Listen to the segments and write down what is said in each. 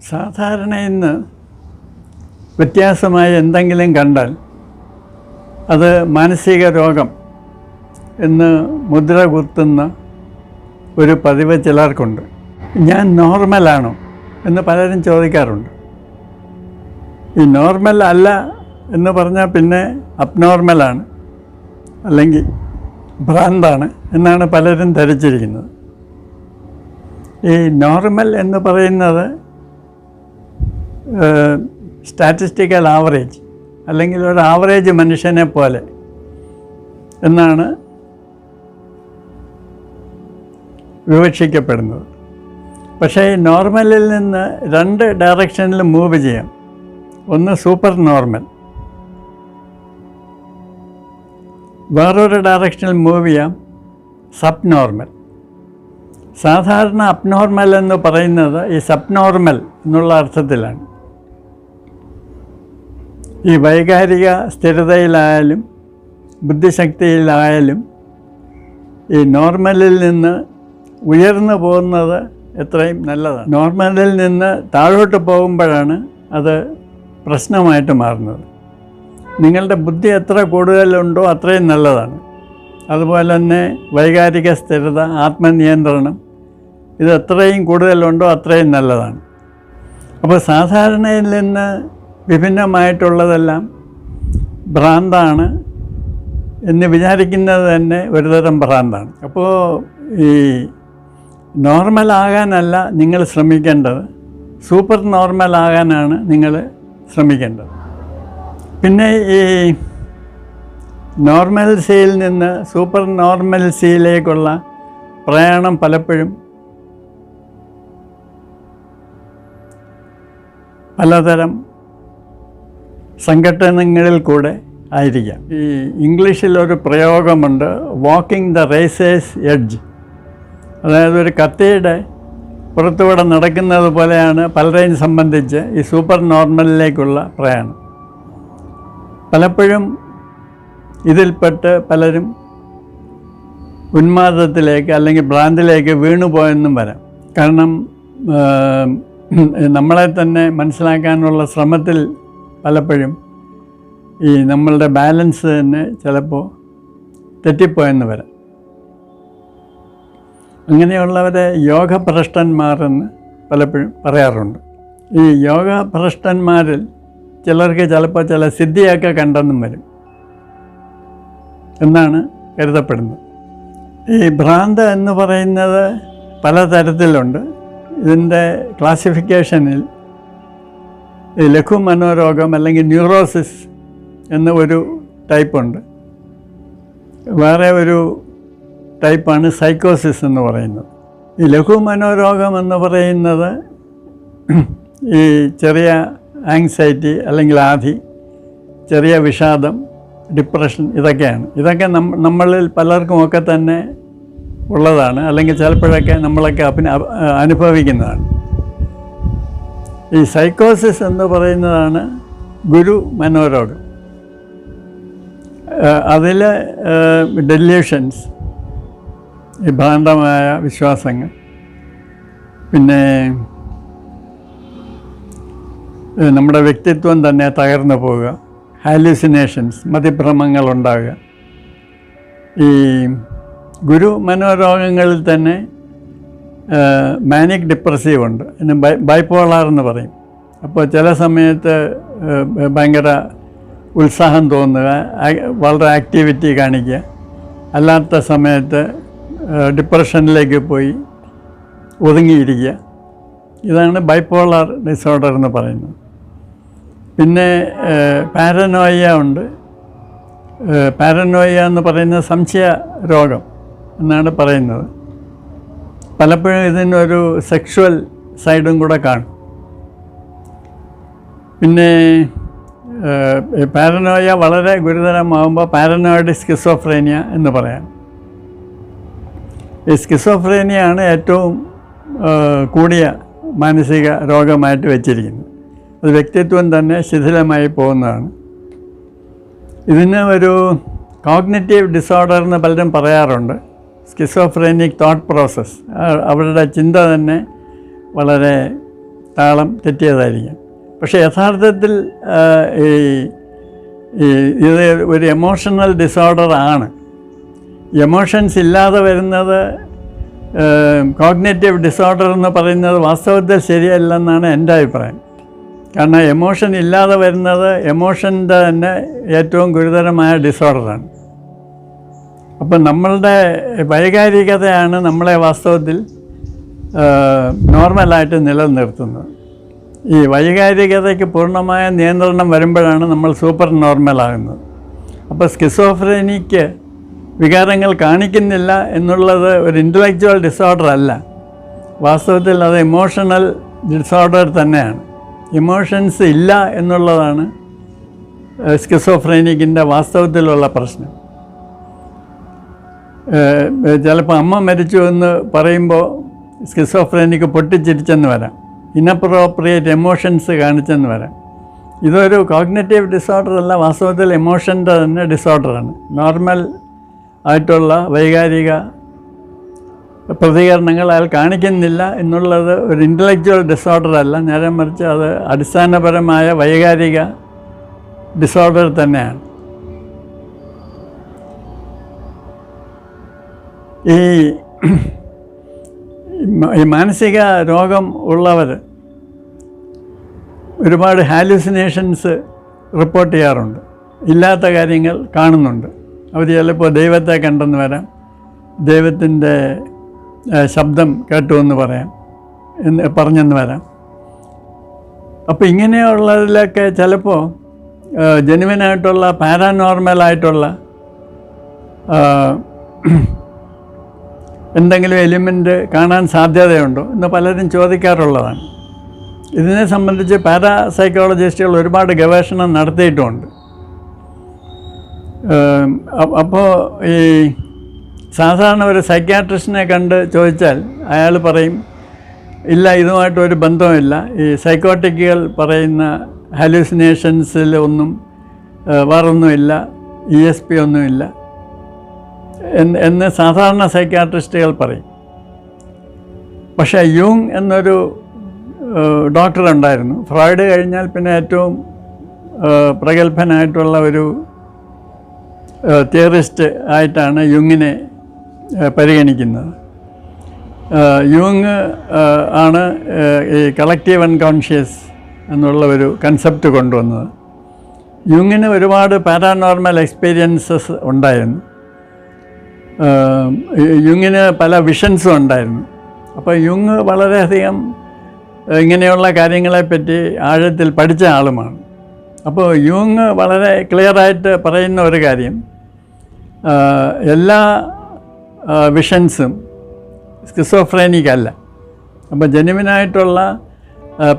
സാധാരണ ഇന്ന് വ്യത്യാസമായി എന്തെങ്കിലും കണ്ടാൽ അത് മാനസിക രോഗം എന്ന് മുദ്ര കുത്തുന്ന ഒരു പതിവ് ചിലർക്കുണ്ട്. ഞാൻ നോർമലാണോ എന്ന് പലരും ചോദിക്കാറുണ്ട്. ഈ നോർമൽ അല്ല എന്ന് പറഞ്ഞാൽ പിന്നെ അബ്നോർമലാണ് അല്ലെങ്കിൽ ഭ്രാന്താണ് എന്നാണ് പലരും ധരിച്ചിരിക്കുന്നത്. ഈ നോർമൽ എന്ന് പറയുന്നത് സ്റ്റാറ്റിസ്റ്റിക്കൽ ആവറേജ് അല്ലെങ്കിൽ ഒരു ആവറേജ് മനുഷ്യനെ പോലെ എന്നാണ് വിവക്ഷിക്കപ്പെടുന്നത്. പക്ഷേ ഈ നോർമലിൽ നിന്ന് രണ്ട് ഡയറക്ഷനിൽ മൂവ് ചെയ്യാം. ഒന്ന് സൂപ്പർ നോർമൽ, വേറൊരു ഡയറക്ഷനിൽ മൂവ് ചെയ്യാം സബ് നോർമൽ. സാധാരണ അബ്നോർമൽ എന്ന് പറയുന്നത് ഈ സബ് നോർമൽ എന്നുള്ള അർത്ഥത്തിലാണ്. ഈ വൈകാരിക സ്ഥിരതയിലായാലും ബുദ്ധിശക്തിയിലായാലും ഈ നോർമലിൽ നിന്ന് ഉയർന്നു പോകുന്നത് എത്രയും നല്ലതാണ്. നോർമലിൽ നിന്ന് താഴോട്ട് പോകുമ്പോഴാണ് അത് പ്രശ്നമായിട്ട് മാറുന്നത്. നിങ്ങളുടെ ബുദ്ധി എത്ര കൂടുതലുണ്ടോ അത്രയും നല്ലതാണ്. അതുപോലെ തന്നെ വൈകാരിക സ്ഥിരത, ആത്മനിയന്ത്രണം ഇത് എത്രയും കൂടുതലുണ്ടോ അത്രയും നല്ലതാണ്. അപ്പോൾ സാധാരണയിൽ നിന്ന് വിഭിന്നമായിട്ടുള്ളതെല്ലാം ഭ്രാന്താണ് എന്ന് വിചാരിക്കുന്നത് തന്നെ ഒരുതരം ഭ്രാന്താണ്. അപ്പോൾ ഈ നോർമലാകാനല്ല നിങ്ങൾ ശ്രമിക്കേണ്ടത്, സൂപ്പർ നോർമലാകാനാണ് നിങ്ങൾ ശ്രമിക്കേണ്ടത്. പിന്നെ ഈ നോർമൽസിയിൽ നിന്ന് സൂപ്പർ നോർമൽസിയിലേക്കുള്ള പ്രയാണം പലപ്പോഴും പലതരം സംഘടനകളിൽ കൂടെ ആയിരിക്കാം. ഈ ഇംഗ്ലീഷിലൊരു പ്രയോഗമുണ്ട്, വാക്കിംഗ് ദ റേസേഴ്സ് എഡ്ജ്. അതായത് ഒരു കത്തിയുടെ പുറത്തുകൂടെ നടക്കുന്നത് പോലെയാണ് പലരെയും സംബന്ധിച്ച് ഈ സൂപ്പർ നോർമലിലേക്കുള്ള പ്രയാണം. പലപ്പോഴും ഇതിൽപ്പെട്ട് പലരും ഉന്മാദത്തിലേക്ക് അല്ലെങ്കിൽ ഭ്രാന്തിലേക്ക് വീണുപോയെന്നും വരാം. കാരണം നമ്മളെ തന്നെ മനസ്സിലാക്കാനുള്ള ശ്രമത്തിൽ പലപ്പോഴും ഈ നമ്മളുടെ ബാലൻസ് തന്നെ ചിലപ്പോൾ തെറ്റിപ്പോയെന്ന് വരാം. അങ്ങനെയുള്ളവരെ യോഗഭ്രഷ്ടന്മാരെന്ന് പലപ്പോഴും പറയാറുണ്ട്. ഈ യോഗഭ്രഷ്ടന്മാരിൽ ചിലർക്ക് ചിലപ്പോൾ ചില സിദ്ധിയൊക്കെ കണ്ടെന്നും വരും എന്നാണ് കരുതപ്പെടുന്നത്. ഈ ഭ്രാന്ത് എന്ന് പറയുന്നത് പലതരത്തിലുണ്ട്. ഇതിൻ്റെ ക്ലാസിഫിക്കേഷനിൽ ഈ ലഘു മനോരോഗം അല്ലെങ്കിൽ ന്യൂറോസിസ് എന്ന ഒരു ടൈപ്പുണ്ട്. വേറെ ഒരു ടൈപ്പാണ് സൈക്കോസിസ് എന്ന് പറയുന്നത്. ഈ ലഘു മനോരോഗം എന്ന് പറയുന്നത് ഈ ചെറിയ ആങ്സൈറ്റി അല്ലെങ്കിൽ ആധി, ചെറിയ വിഷാദം, ഡിപ്രഷൻ ഇതൊക്കെയാണ്. ഇതൊക്കെ നമ്മളിൽ പലർക്കുമൊക്കെ തന്നെ ഉള്ളതാണ്, അല്ലെങ്കിൽ ചിലപ്പോഴൊക്കെ നമ്മളൊക്കെ അനുഭവിക്കുന്നതാണ്. ഈ സൈക്കോസിസ് എന്ന് പറയുന്നതാണ് ഗുരു മനോരോഗം. അതിൽ ഡെല്യൂഷൻസ്, ഈ ഭ്രാന്തമായ വിശ്വാസങ്ങൾ, പിന്നെ നമ്മുടെ വ്യക്തിത്വം തന്നെ തകർന്നു പോവുക, ഹാലൂസിനേഷൻസ്, മതിഭ്രമങ്ങൾ ഉണ്ടാകുക. ഈ ഗുരു മനോരോഗങ്ങളിൽ തന്നെ മാനിക് ഡിപ്രസീവ് ഉണ്ട്, പിന്നെ ബൈപ്പോളാർ എന്ന് പറയും. അപ്പോൾ ചില സമയത്ത് ഭയങ്കര ഉത്സാഹം തോന്നുക, വളരെ ആക്ടിവിറ്റി കാണിക്കുക, അല്ലാത്ത സമയത്ത് ഡിപ്രഷനിലേക്ക് പോയി ഒതുങ്ങിയിരിക്കുക. ഇതാണ് ബൈപ്പോളാർ ഡിസോർഡർ എന്ന് പറയുന്നത്. പിന്നെ പാരനോയ ഉണ്ട്. പാരനോയ എന്ന് പറയുന്നത് സംശയ രോഗം എന്നാണ് പറയുന്നത്. പലപ്പോഴും ഇതിനൊരു സെക്ഷുവൽ സൈഡും കൂടെ കാണും. പിന്നെ പാരനോയ വളരെ ഗുരുതരമാകുമ്പോൾ പാരനോയിഡ് സ്കിസോഫ്രേനിയ എന്ന് പറയാം. ഈ സ്കിസോഫ്രേനിയാണ് ഏറ്റവും കൂടിയ മാനസിക രോഗമായിട്ട് വെച്ചിരിക്കുന്നത്. അത് വ്യക്തിത്വം തന്നെ ശിഥിലമായി പോകുന്നതാണ്. ഇതിന് ഒരു കോഗ്നിറ്റീവ് ഡിസോർഡർ എന്ന് പലരും പറയാറുണ്ട്. സ്കിസോഫ്രേനിക് തോട്ട് പ്രോസസ്സ്, അവരുടെ ചിന്ത തന്നെ വളരെ താളം തെറ്റിയതായിരിക്കാം. പക്ഷേ യഥാർത്ഥത്തിൽ ഇത് ഒരു എമോഷണൽ ഡിസോർഡർ ആണ്. എമോഷൻസ് ഇല്ലാതെ വരുന്നത് കോഗ്നേറ്റീവ് ഡിസോർഡർ എന്ന് പറയുന്നത് വാസ്തവത്തിൽ ശരിയല്ലെന്നാണ് എൻ്റെ അഭിപ്രായം. കാരണം എമോഷൻ ഇല്ലാതെ വരുന്നത് എമോഷൻ്റെ തന്നെ ഏറ്റവും ഗുരുതരമായ ഡിസോർഡറാണ്. അപ്പം നമ്മളുടെ വൈകാരികതയാണ് നമ്മളെ വാസ്തവത്തിൽ നോർമലായിട്ട് നിലനിർത്തുന്നത്. ഈ വൈകാരികതയ്ക്ക് പൂർണ്ണമായ നിയന്ത്രണം വരുമ്പോഴാണ് നമ്മൾ സൂപ്പർ നോർമലാകുന്നത്. അപ്പോൾ സ്കിസോഫ്രെനിക്ക് വികാരങ്ങൾ കാണിക്കുന്നില്ല എന്നുള്ളത് ഒരു ഇൻ്റലക്ച്വൽ ഡിസോർഡർ അല്ല, വാസ്തവത്തിൽ അത് ഇമോഷണൽ ഡിസോർഡർ തന്നെയാണ്. ഇമോഷൻസ് ഇല്ല എന്നുള്ളതാണ് സ്കിസോഫ്രെനിക്കിൻ്റെ വാസ്തവത്തിലുള്ള പ്രശ്നം. ചിലപ്പോൾ അമ്മ മരിച്ചു എന്ന് പറയുമ്പോൾ സ്കിസോഫ്രെനിക്ക് പൊട്ടിച്ചിരിച്ചെന്ന് വരാം, ഇനപ്രോപ്രിയേറ്റ് എമോഷൻസ് കാണിച്ചെന്ന് വരാം. ഇതൊരു കോഗ്നേറ്റീവ് ഡിസോർഡർ അല്ല, വാസ്തവത്തിൽ എമോഷൻ്റെ തന്നെ ഡിസോർഡറാണ്. നോർമൽ ആയിട്ടുള്ള വൈകാരിക പ്രതികരണങ്ങൾ അയാൾ കാണിക്കുന്നില്ല എന്നുള്ളത് ഒരു ഇൻ്റലക്ച്വൽ ഡിസോർഡർ അല്ല, നേരെ മറിച്ച് അത് അടിസ്ഥാനപരമായ വൈകാരിക ഡിസോർഡർ തന്നെയാണ്. ഈ മാനസിക രോഗം ഉള്ളവർ ഒരുപാട് ഹാലൂസിനേഷൻസ് റിപ്പോർട്ട് ചെയ്യാറുണ്ട്, ഇല്ലാത്ത കാര്യങ്ങൾ കാണുന്നുണ്ട്. അവർ ചിലപ്പോൾ ദൈവത്തെ കണ്ടെന്ന് വരാം, ദൈവത്തിൻ്റെ ശബ്ദം കേട്ടു എന്ന് പറയാം, പറഞ്ഞെന്ന് വരാം. അപ്പോൾ ഇങ്ങനെയുള്ളതിലൊക്കെ ചിലപ്പോൾ ജെനുവിനായിട്ടുള്ള പാരാനോർമലായിട്ടുള്ള എന്തെങ്കിലും എലിമെൻ്റ് കാണാൻ സാധ്യതയുണ്ടോ എന്ന് പലരും ചോദിക്കാറുള്ളതാണ്. ഇതിനെ സംബന്ധിച്ച് പാരാസൈക്കോളജിസ്റ്റുകൾ ഒരുപാട് ഗവേഷണം നടത്തിയിട്ടുമുണ്ട്. അപ്പോൾ ഈ സാധാരണ ഒരു സൈക്യാട്രിസ്റ്റിനെ കണ്ട് ചോദിച്ചാൽ അയാൾ പറയും, ഇല്ല, ഇതുമായിട്ടൊരു ബന്ധവുമില്ല, ഈ സൈക്കോട്ടിക്കുകൾ പറയുന്ന ഹാലൂസിനേഷൻസിൽ ഒന്നും വേറൊന്നുമില്ല, ESP ഒന്നുമില്ല എന്ന് സാധാരണ സൈക്യാട്രിസ്റ്റുകൾ പറയും. പക്ഷേ യൂങ് എന്നൊരു ഡോക്ടർ ഉണ്ടായിരുന്നു. ഫ്രോയിഡ് കഴിഞ്ഞാൽ പിന്നെ ഏറ്റവും പ്രഗത്ഭനായിട്ടുള്ള ഒരു തിയറിസ്റ്റ് ആയിട്ടാണ് യൂങ്ങിനെ പരിഗണിക്കുന്നത്. യൂങ് ആണ് ഈ കളക്റ്റീവ് അൺകോൺഷ്യസ് എന്നുള്ള ഒരു കൺസെപ്റ്റ് കൊണ്ടുവന്നത്. യൂങ്ങിന് ഒരുപാട് പാരാനോർമൽ എക്സ്പീരിയൻസസ് ഉണ്ടായിരുന്നു. യൂങ്ങിന് പല വിഷൻസും ഉണ്ടായിരുന്നു. അപ്പോൾ യൂങ് വളരെയധികം ഇങ്ങനെയുള്ള കാര്യങ്ങളെപ്പറ്റി ആഴത്തിൽ പഠിച്ച ആളുമാണ്. അപ്പോൾ യൂങ് വളരെ ക്ലിയറായിട്ട് പറയുന്ന ഒരു കാര്യം, എല്ലാ വിഷൻസും സ്കിസോഫ്രെനിക് അല്ല. അപ്പോൾ ജെനുവിനായിട്ടുള്ള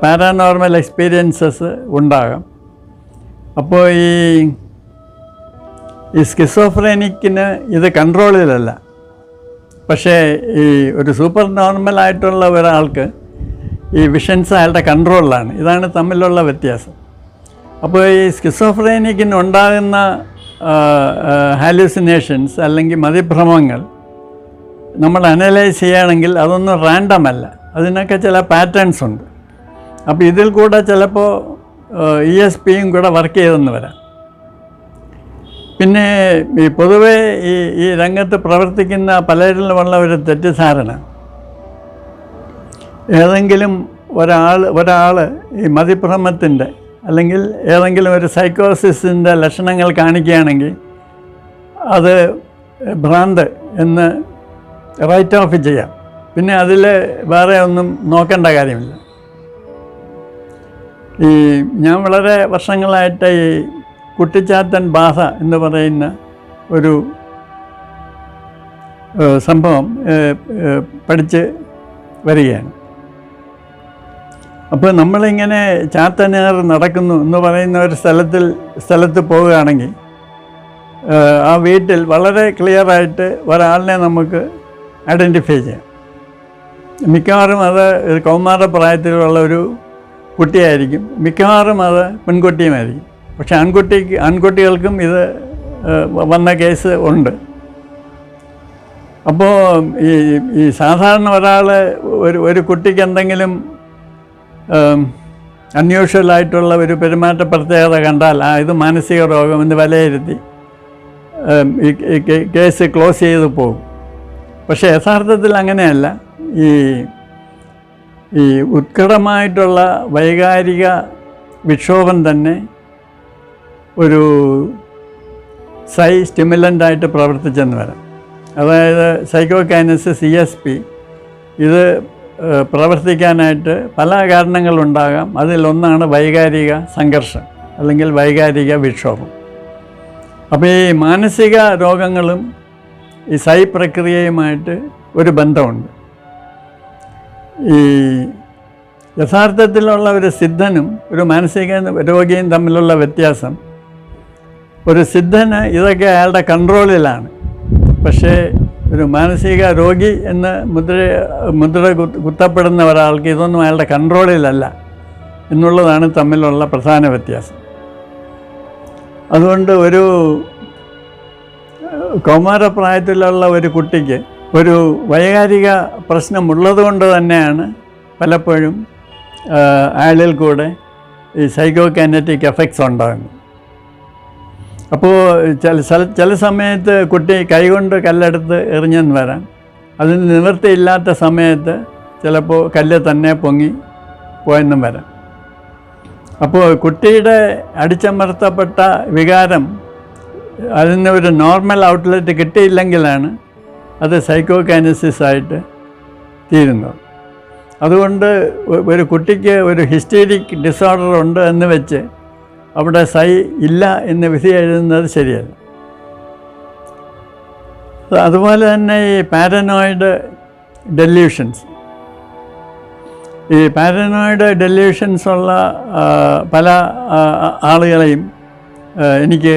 പാരാനോർമൽ എക്സ്പീരിയൻസസ് ഉണ്ടാകാം. അപ്പോൾ ഈ സ്കിസോഫ്രെനിക്കിന് ഇത് കൺട്രോളിലല്ല. പക്ഷേ ഈ ഒരു സൂപ്പർ നോർമലായിട്ടുള്ള ഒരാൾക്ക് ഈ വിഷൻസ് അയാളുടെ കൺട്രോളിലാണ്. ഇതാണ് തമ്മിലുള്ള വ്യത്യാസം. അപ്പോൾ ഈ സ്കിസോഫ്രെനിക്കിന് ഉണ്ടാകുന്ന ഹാലൂസിനേഷൻസ് അല്ലെങ്കിൽ മതിഭ്രമങ്ങൾ നമ്മൾ അനലൈസ് ചെയ്യുകയാണെങ്കിൽ അതൊന്നും റാൻഡം അല്ല, അതിനൊക്കെ ചില പാറ്റേൺസ് ഉണ്ട്. അപ്പോൾ ഇതിൽ കൂടെ ചിലപ്പോൾ ESPയും കൂടെ വർക്ക് ചെയ്തെന്ന് വരാം. പിന്നെ ഈ പൊതുവേ ഈ രംഗത്ത് പ്രവർത്തിക്കുന്ന പലരിലുമുള്ള ഒരു തെറ്റിദ്ധാരണ, ഏതെങ്കിലും ഒരാൾ ഈ മതിഭ്രമത്തിൻ്റെ അല്ലെങ്കിൽ ഏതെങ്കിലും ഒരു സൈക്കോസിസിൻ്റെ ലക്ഷണങ്ങൾ കാണിക്കുകയാണെങ്കിൽ അത് ഭ്രാന്ത് എന്ന് റൈറ്റ് ഓഫ് ചെയ്യാം. പിന്നെ അതിൽ വേറെ ഒന്നും നോക്കേണ്ട കാര്യമില്ല. ഞാൻ വളരെ വർഷങ്ങളായിട്ട് ഈ കുട്ടിച്ചാത്തൻ ബാധ എന്ന് പറയുന്ന ഒരു സംഭവം പഠിച്ച് വരികയാണ്. അപ്പോൾ നമ്മളിങ്ങനെ ചാത്തനേർ നടക്കുന്നു എന്ന് പറയുന്ന ഒരു സ്ഥലത്ത് പോവുകയാണെങ്കിൽ ആ വീട്ടിൽ വളരെ ക്ലിയറായിട്ട് ഒരാളിനെ നമുക്ക് ഐഡൻറ്റിഫൈ ചെയ്യാം. മിക്കവാറും അത് കൗമാര പ്രായത്തിലുള്ള ഒരു കുട്ടിയായിരിക്കും, മിക്കവാറും അത് പെൺകുട്ടിയുമായിരിക്കും. പക്ഷെ ആൺകുട്ടികൾക്കും ഇത് വന്ന കേസ് ഉണ്ട്. അപ്പോൾ ഈ സാധാരണ ഒരാൾ ഒരു കുട്ടിക്ക് എന്തെങ്കിലും അൺയൂഷ്വലായിട്ടുള്ള ഒരു പെരുമാറ്റ പ്രത്യേകത കണ്ടാൽ ഇത് മാനസിക രോഗമെന്ന് വിലയിരുത്തി ഈ കേസ് ക്ലോസ് ചെയ്ത് പോകും. പക്ഷേ യഥാർത്ഥത്തിൽ അങ്ങനെയല്ല. ഈ ഉത്കടമായിട്ടുള്ള വൈകാരിക വിക്ഷോഭം തന്നെ ഒരു സ്റ്റിമുലൻ്റായിട്ട് പ്രവർത്തിച്ചെന്ന് വരാം. അതായത് സൈക്കോകൈനസിസ് ESP ഇത് പ്രവർത്തിക്കാനായിട്ട് പല കാരണങ്ങളുണ്ടാകാം. അതിലൊന്നാണ് വൈകാരിക സംഘർഷം അല്ലെങ്കിൽ വൈകാരിക വിക്ഷോഭം. അപ്പോൾ ഈ മാനസിക രോഗങ്ങളും ഈ പ്രക്രിയയുമായിട്ട് ഒരു ബന്ധമുണ്ട്. ഈ യഥാർത്ഥത്തിലുള്ള ഒരു സിദ്ധനും ഒരു മാനസിക രോഗിയും തമ്മിലുള്ള വ്യത്യാസം, ഒരു സിദ്ധന് ഇതൊക്കെ അയാളുടെ കൺട്രോളിലാണ്. പക്ഷേ ഒരു മാനസിക രോഗി എന്ന് മുദ്ര കുത്തപ്പെടുന്ന ഒരാൾക്ക് ഇതൊന്നും അയാളുടെ കൺട്രോളിലല്ല എന്നുള്ളതാണ് തമ്മിലുള്ള പ്രധാന വ്യത്യാസം. അതുകൊണ്ട് ഒരു കൗമാരപ്രായത്തിലുള്ള ഒരു കുട്ടിക്ക് ഒരു വൈകാരിക പ്രശ്നമുള്ളത് കൊണ്ട് തന്നെയാണ് പലപ്പോഴും അയാളിൽ കൂടെ ഈ സൈക്കോകൈനറ്റിക് എഫക്ട്സ് ഉണ്ടാകുന്നത്. അപ്പോൾ ചില സമയത്ത് കുട്ടി കൈകൊണ്ട് കല്ലെടുത്ത് എറിഞ്ഞെന്ന് വരാം. അതിന് നിവൃത്തിയില്ലാത്ത സമയത്ത് ചിലപ്പോൾ കല്ല് തന്നെ പൊങ്ങി പോയെന്നും വരാം. അപ്പോൾ കുട്ടിയുടെ അടിച്ചമർത്തപ്പെട്ട വികാരം അതിന് ഒരു നോർമൽ ഔട്ട്ലെറ്റ് കിട്ടിയില്ലെങ്കിലാണ് അത് സൈക്കോകൈനസിസ് ആയിട്ട് തീരുന്നത്. അതുകൊണ്ട് ഒരു കുട്ടിക്ക് ഒരു ഹിസ്റ്റീരിക് ഡിസോർഡർ ഉണ്ട് എന്ന് വെച്ച് അവിടെ ഇല്ല എന്ന് വിധി എഴുതുന്നത് ശരിയല്ല. അതുപോലെ തന്നെ ഈ പാരനോയിഡ് ഡെല്യൂഷൻസ്, ഈ പാരനോയിഡ് ഡെല്യൂഷൻസ് ഉള്ള പല ആളുകളെയും എനിക്ക്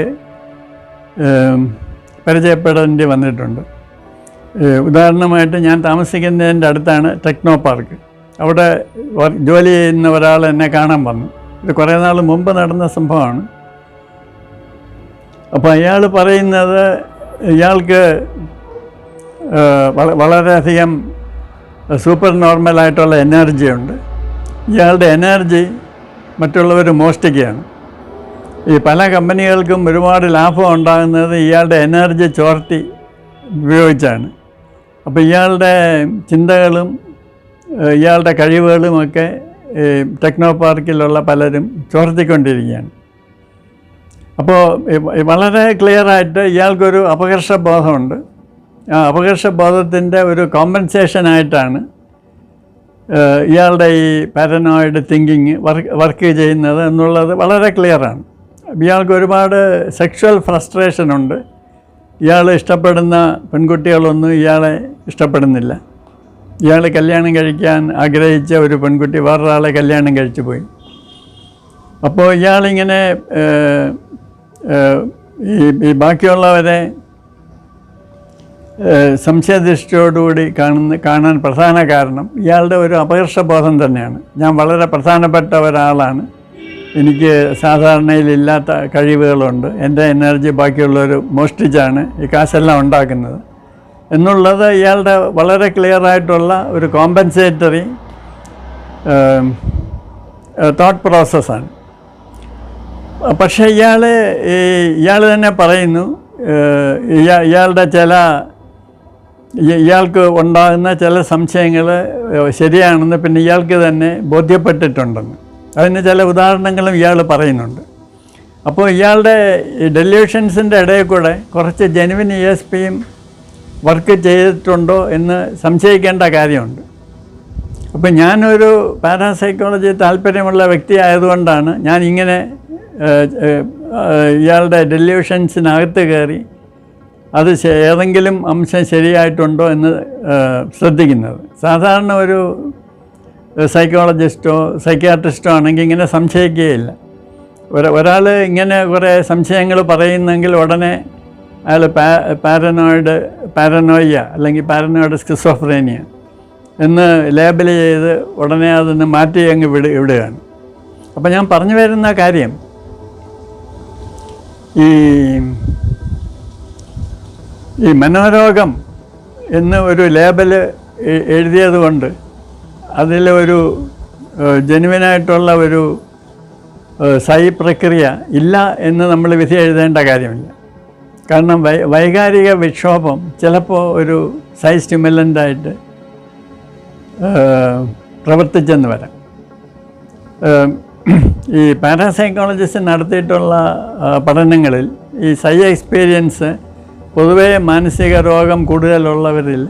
പരിചയപ്പെടേണ്ടി വന്നിട്ടുണ്ട്. ഉദാഹരണമായിട്ട് ഞാൻ താമസിക്കുന്നതിൻ്റെ അടുത്താണ് ടെക്നോ പാർക്ക്. അവിടെ ജോലി ചെയ്യുന്ന ഒരാൾ എന്നെ കാണാൻ വന്നു. ഇത് കുറേ നാൾ മുമ്പ് നടന്ന സംഭവമാണ്. അപ്പോൾ അയാൾ പറയുന്നത് ഇയാൾക്ക് വളരെയധികം സൂപ്പർ നോർമലായിട്ടുള്ള എനർജിയുണ്ട്. ഇയാളുടെ എനർജി മറ്റുള്ളവർ മോഷ്ടിക്കുകയാണ്. ഈ പല കമ്പനികൾക്കും ഒരുപാട് ലാഭം ഉണ്ടാകുന്നത് ഇയാളുടെ എനർജി ചോർത്തി ഉപയോഗിച്ചാണ്. അപ്പോൾ ഇയാളുടെ ചിന്തകളും ഇയാളുടെ കഴിവുകളുമൊക്കെ ടെക്നോ പാർക്കിലുള്ള പലരും ചോർത്തിക്കൊണ്ടിരിക്കുകയാണ്. അപ്പോൾ വളരെ ക്ലിയറായിട്ട് ഇയാൾക്കൊരു അപകർഷബോധമുണ്ട്. ആ അപകർഷബോധത്തിൻ്റെ ഒരു കോമ്പൻസേഷനായിട്ടാണ് ഇയാളുടെ ഈ പാരനോയിഡ് തിങ്കിങ് വർക്ക് ചെയ്യുന്നത് എന്നുള്ളത് വളരെ ക്ലിയറാണ്. ഇയാൾക്ക് ഒരുപാട് സെക്ഷൽ ഫ്രസ്ട്രേഷനുണ്ട്. ഇയാൾ ഇഷ്ടപ്പെടുന്ന പെൺകുട്ടികളൊന്നും ഇയാളെ ഇഷ്ടപ്പെടുന്നില്ല. ഇയാൾ കല്യാണം കഴിക്കാൻ ആഗ്രഹിച്ച ഒരു പെൺകുട്ടി വേറൊരാളെ കല്യാണം കഴിച്ചു പോയി. അപ്പോൾ ഇയാളിങ്ങനെ ഈ ബാക്കിയുള്ളവരെ സംശയദൃഷ്ടിയോടുകൂടി കാണാൻ പ്രധാന കാരണം ഇയാളുടെ ഒരു അപകർഷബോധം തന്നെയാണ്. ഞാൻ വളരെ പ്രധാനപ്പെട്ട ഒരാളാണ്, എനിക്ക് സാധാരണയിലില്ലാത്ത കഴിവുകളുണ്ട്, എൻ്റെ എനർജി ബാക്കിയുള്ളവർ മോഷ്ടിച്ചാണ് ഈ കാശെല്ലാം ഉണ്ടാക്കുന്നത് എന്നുള്ളത് ഇയാളുടെ വളരെ ക്ലിയറായിട്ടുള്ള ഒരു കോമ്പൻസേറ്ററി തോട്ട് പ്രോസസ്സാണ്. പക്ഷേ ഇയാൾ തന്നെ പറയുന്നു ഇയാൾക്ക് ഉണ്ടാകുന്ന ചില സംശയങ്ങൾ ശരിയാണെന്ന് പിന്നെ ഇയാൾക്ക് തന്നെ ബോധ്യപ്പെട്ടിട്ടുണ്ടെന്ന്. അതിന് ചില ഉദാഹരണങ്ങളും ഇയാൾ പറയുന്നുണ്ട്. അപ്പോൾ ഇയാളുടെ ഈ ഡെല്യൂഷൻസിൻ്റെ ഇടയിൽ കൂടെ കുറച്ച് ജെനുവിൻ ESPയും വർക്ക് ചെയ്തിട്ടുണ്ടോ എന്ന് സംശയിക്കേണ്ട കാര്യമുണ്ട്. അപ്പോൾ ഞാനൊരു പാരാസൈക്കോളജി താല്പര്യമുള്ള വ്യക്തി ആയതുകൊണ്ടാണ് ഞാൻ ഇങ്ങനെ ഇയാളുടെ ഡെല്യൂഷൻസിനകത്ത് കയറി അത് ഏതെങ്കിലും അംശം ശരിയായിട്ടുണ്ടോ എന്ന് ശ്രദ്ധിക്കുന്നത്. സാധാരണ ഒരു സൈക്കോളജിസ്റ്റോ സൈക്യാട്രിസ്റ്റോ ആണെങ്കിൽ ഇങ്ങനെ സംശയിക്കുകയില്ല. ഒരാൾ ഇങ്ങനെ കുറേ സംശയങ്ങൾ പറയുന്നെങ്കിൽ ഉടനെ അയാൾ പാരനോയ അല്ലെങ്കിൽ പാരനോയിഡ് സ്കിസോഫ്രേനിയ എന്ന് ലേബൽ ചെയ്ത് ഉടനെ അതിന് മാറ്റി അങ്ങ് വിടുകയാണ്. അപ്പം ഞാൻ പറഞ്ഞു വരുന്ന കാര്യം, ഈ മനോരോഗം എന്ന് ഒരു ലേബൽ എഴുതിയത് കൊണ്ട് അതിലൊരു ജെനുവിനായിട്ടുള്ള ഒരു സൈ പ്രക്രിയ ഇല്ല എന്ന് നമ്മൾ വിധി എഴുതേണ്ട കാര്യമില്ല. കാരണം വൈകാരിക വിക്ഷോഭം ചിലപ്പോൾ ഒരു സൈ സ്റ്റിമുലൻ്റായിട്ട് പ്രവർത്തിച്ചെന്ന് വരാം. ഈ പാരാസൈക്കോളജിസ്റ്റ് നടത്തിയിട്ടുള്ള പഠനങ്ങളിൽ ഈ സൈ എക്സ്പീരിയൻസ് പൊതുവേ മാനസിക രോഗം കൂടുതലുള്ളവരിൽ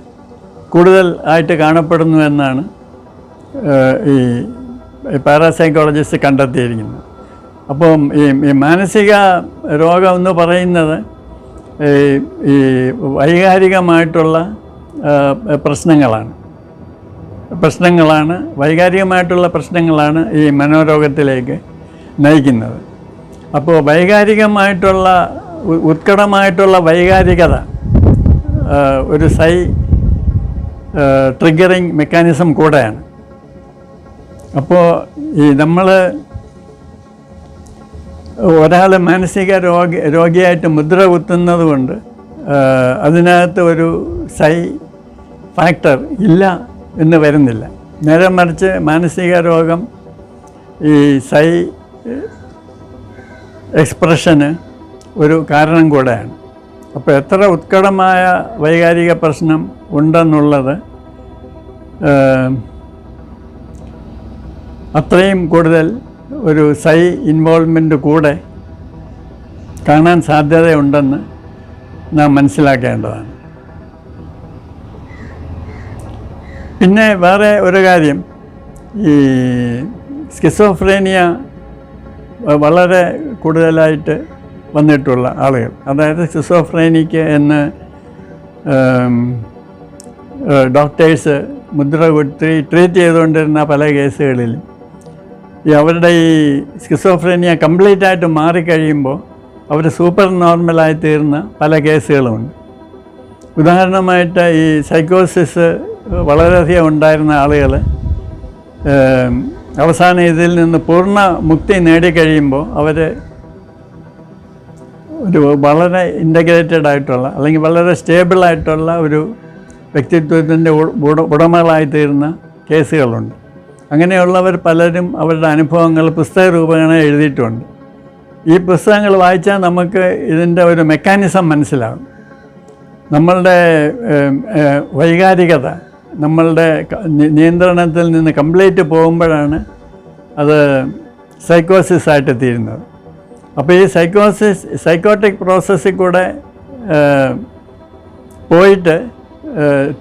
കൂടുതൽ ആയിട്ട് കാണപ്പെടുന്നു എന്നാണ് ഈ പാരാസൈക്കോളജിസ്റ്റ് കണ്ടെത്തിയിരിക്കുന്നത്. അപ്പം ഈ മാനസിക രോഗം എന്ന് പറയുന്നത് ഈ വൈകാരികമായിട്ടുള്ള വൈകാരികമായിട്ടുള്ള പ്രശ്നങ്ങളാണ് ഈ മനോരോഗത്തിലേക്ക് നയിക്കുന്നത്. അപ്പോൾ വൈകാരികമായിട്ടുള്ള ഉത്കടമായിട്ടുള്ള വൈകാരികത ഒരു സൈ ട്രിഗറിങ് മെക്കാനിസം കൂടെയാണ്. അപ്പോൾ ഈ നമ്മൾ ഒരാൾ മാനസിക രോഗിയായിട്ട് മുദ്ര കുത്തുന്നത് കൊണ്ട് അതിനകത്ത് ഒരു സൈ ഫാക്ടർ ഇല്ല എന്ന് വരുന്നില്ല. നേരെ മറിച്ച് മാനസിക രോഗം ഈ സൈ എക്സ്പ്രഷന് ഒരു കാരണം കൂടെയാണ്. അപ്പോൾ എത്ര ഉത്കടമായ വൈകാരിക പ്രശ്നം ഉണ്ടെന്നുള്ളത് അത്രയും കൂടുതൽ ഒരു സൈ ഇൻവോൾവ്മെൻ്റ് കൂടെ കാണാൻ സാധ്യതയുണ്ടെന്ന് നാം മനസ്സിലാക്കേണ്ടതാണ്. പിന്നെ വേറെ ഒരു കാര്യം, ഈ സ്കിസോഫ്രേനിയ വളരെ കൂടുതലായിട്ട് വന്നിട്ടുള്ള ആളുകൾ, അതായത് സ്കിസോഫ്രേനിക്ക് എന്ന് ഡോക്ടേഴ്സ് മുദ്ര കുത്തി ട്രീറ്റ് ചെയ്തുകൊണ്ടിരുന്ന പല കേസുകളിലും അവരുടെ ഈ സ്കിസോഫ്രേനിയ കംപ്ലീറ്റ് ആയിട്ട് മാറിക്കഴിയുമ്പോൾ അവർ സൂപ്പർ നോർമലായി തീർന്ന പല കേസുകളുമുണ്ട്. ഉദാഹരണമായിട്ട് ഈ സൈക്കോസിസ് വളരെയധികം ഉണ്ടായിരുന്ന ആളുകൾ അവസാനം ഇതിൽ നിന്ന് പൂർണ്ണ മുക്തി നേടിക്കഴിയുമ്പോൾ അവർ ഒരു വളരെ ഇൻ്റഗ്രേറ്റഡ് ആയിട്ടുള്ള അല്ലെങ്കിൽ വളരെ സ്റ്റേബിളായിട്ടുള്ള ഒരു വ്യക്തിത്വത്തിൻ്റെ ഉടമകളായി തീർന്ന കേസുകളുണ്ട്. അങ്ങനെയുള്ളവർ പലരും അവരുടെ അനുഭവങ്ങൾ പുസ്തക രൂപേണ എഴുതിയിട്ടുണ്ട്. ഈ പുസ്തകങ്ങൾ വായിച്ചാൽ നമുക്ക് ഇതിൻ്റെ ഒരു മെക്കാനിസം മനസ്സിലാകും. നമ്മളുടെ വൈകാരികത നമ്മളുടെ നിയന്ത്രണത്തിൽ നിന്ന് കംപ്ലീറ്റ് പോകുമ്പോഴാണ് അത് സൈക്കോസിസ് ആയിട്ട് തീരുന്നത്. അപ്പോൾ ഈ സൈക്കോട്ടിക് പ്രോസസ്സിൽ കൂടെ പോയിട്ട്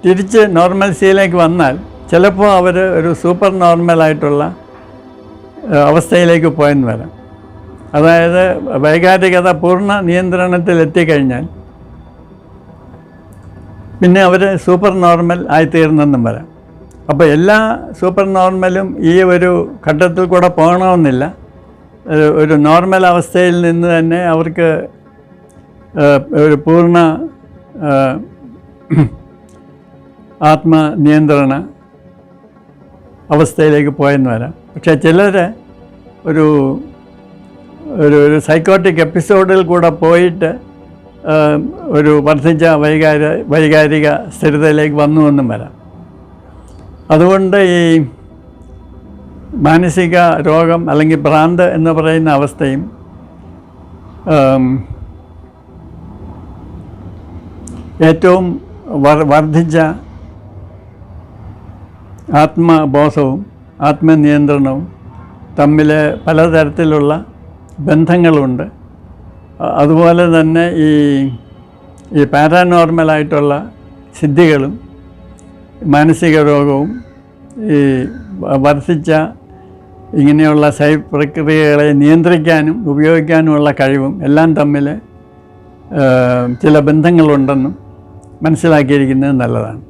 തിരിച്ച് നോർമൽസിയിലേക്ക് വന്നാൽ ചിലപ്പോൾ അവർ ഒരു സൂപ്പർ നോർമലായിട്ടുള്ള അവസ്ഥയിലേക്ക് പോയെന്ന് വരാം. അതായത് വൈകാരികത പൂർണ്ണ നിയന്ത്രണത്തിലെത്തിക്കഴിഞ്ഞാൽ പിന്നെ അവർ സൂപ്പർ നോർമൽ ആയിത്തീർന്നെന്നും വരാം. അപ്പോൾ എല്ലാ സൂപ്പർ നോർമലും ഈ ഒരു ഘട്ടത്തിൽ കൂടെ പോകണമെന്നില്ല. ഒരു നോർമൽ അവസ്ഥയിൽ നിന്ന് തന്നെ അവർക്ക് ഒരു പൂർണ്ണ ആത്മനിയന്ത്രണ അവസ്ഥയിലേക്ക് പോയെന്ന് വരാം. പക്ഷേ ചിലർ ഒരു സൈക്കോട്ടിക് എപ്പിസോഡിൽ കൂടെ പോയിട്ട് ഒരു വർദ്ധിച്ച വൈകാരിക സ്ഥിരതയിലേക്ക് വന്നുവെന്നും വരാം. അതുകൊണ്ട് ഈ മാനസിക രോഗം അല്ലെങ്കിൽ ഭ്രാന്ത് എന്ന് പറയുന്ന അവസ്ഥയും ഏറ്റവും വർദ്ധിച്ച ആത്മബോധവും ആത്മനിയന്ത്രണവും തമ്മിൽ പലതരത്തിലുള്ള ബന്ധങ്ങളുണ്ട്. അതുപോലെ തന്നെ ഈ പാരാനോർമലായിട്ടുള്ള സിദ്ധികളും മാനസിക രോഗവും ഈ വർദ്ധിച്ച ഇങ്ങനെയുള്ള പ്രക്രിയകളെ നിയന്ത്രിക്കാനും ഉപയോഗിക്കാനുമുള്ള കഴിവും എല്ലാം തമ്മിൽ ചില ബന്ധങ്ങളുണ്ടെന്നും മനസ്സിലാക്കിയിരിക്കുന്നത് നല്ലതാണ്.